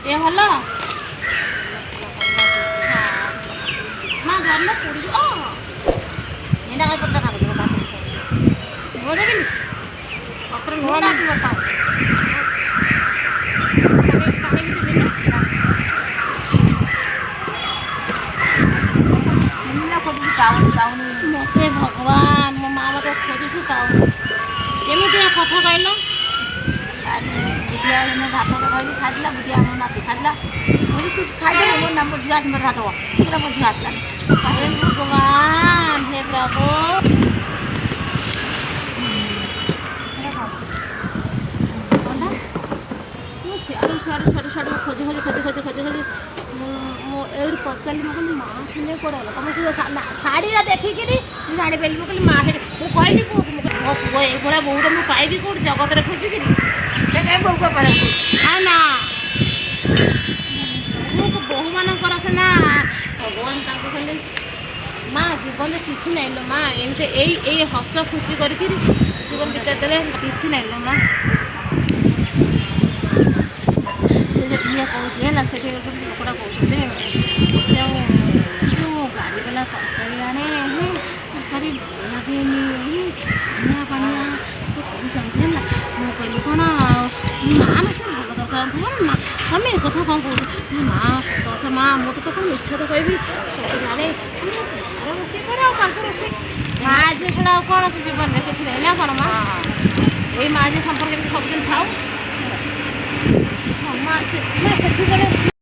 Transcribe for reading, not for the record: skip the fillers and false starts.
ଏ ଭଲ ନା ଧରିଲେ ପୋଡ଼ିଯିବ ଏଇଟା କାଇଁ ପତ୍ର କାଗଜ କାଟିକି ସବୁ ମୁଁ ଦେବିନି ପତ୍ର ନୂଆ ଅଛି ବର୍ତ୍ତମାନ ପକେଇକି ଦେବିନି କେମିତି ଖୋଜୁଛି ପାଉନି ପାଉନି ମତେ ଭଗବାନ ମୋ ମା ମତେ ଖୋଜୁଛି ପାଉନି କେମିତିଆ କଥା କହିଲ ବୁଧିଆ ଦିନେ ଭାତ ତରକାରୀ ଖାଇଥିଲା ବୁଧିଆ ମୋ ନାତି ଖାଇଥିଲା ମୁଁ କିଛି ଖାଇଦେଲି ମୋ ନା ମୋ ଝିଅ ଆସି ମୋତେ ଭାତ ଦବ ମୋ ଝିଅ ଆସିଲାନି हे भगवान हे प्रभु କଣଟା ମୁଁ ସିଆଡ଼ୁ ଖୋଜି ମୁଁ ଏଇଠି ପଚାରିଲି ମୁଁ କହିଲି ମା ଥିଲେ କୁଆଡ଼େ ଗଲା ତମ ସେ ଶାଢ଼ୀଟା ଦେଖିକିରି ମୁଁ ଜାଣିପାରିଲି ମୁଁ କହିଲି ମା ସେଠି ମୁଁ କହିଲି ପୁଅକୁ ମୋ ପୁଅ ଏଇଭଳିଆ ବୋହୂ ତ ମୁଁ ପାଇବି କେଉଁଠି ଜଗତରେ ଖୋଜିକିରି ସେ କାହିଁ ବୋଉକୁ ପାରେ ଆଉ ନା ବୋହୂମାନଙ୍କର ସିନା ଭଗବାନ ତାଙ୍କୁ ସେମିତି ମା ଜୀବନରେ କିଛି ନାହିଁ ଲୋ ମା ଏମିତି ଏଇ ହସ ଖୁସି କରିକିରି ଜୀବନ ବିତେଇ ଦେଲେ କିଛି ନାହିଁ ଲୋ ମା ସେ ଯେ ଇଏ କହୁଛି ହେଲା ସେଠି ଗୋଟେ ଲୋକଟା କହୁଛନ୍ତି କହୁଛି ଆଉ ସେ ଯେଉଁ ଗାଡ଼ିବାଲା ତରକାରୀ ଆଣେ ତରକାରୀ ଭଲ ଲାଗେନି ପାଣିଆ ପାଣିଆ କହୁଛନ୍ତି ହେଲା ମୁଁ କହିଲି କ'ଣ ନା ନା ସେ ଭଲ ତରକାରୀ ଆଣୁଥିବ ନା ତମେ ଏ କଥା କ'ଣ କହୁଛ ନା ସତ କଥା ମା ମୁଁ ତ କ'ଣ ମିଛ ତ କହିବି ସବୁ ଜାଣେ ରୋଷେଇ କରେ ଆଉ ତାଙ୍କ ରୋଷେଇ ମା ଝିଅ ଛଡ଼ା ଆଉ କ'ଣ ଅଛି ଜୀବନରେ କିଛି ନାହିଁ ନା କ'ଣ ମା ଏଇ ମା ଝିଅ ସମ୍ପର୍କ ଏମିତି ସବୁଦିନ ଥାଉ ମା ସେଠି ଜଣେ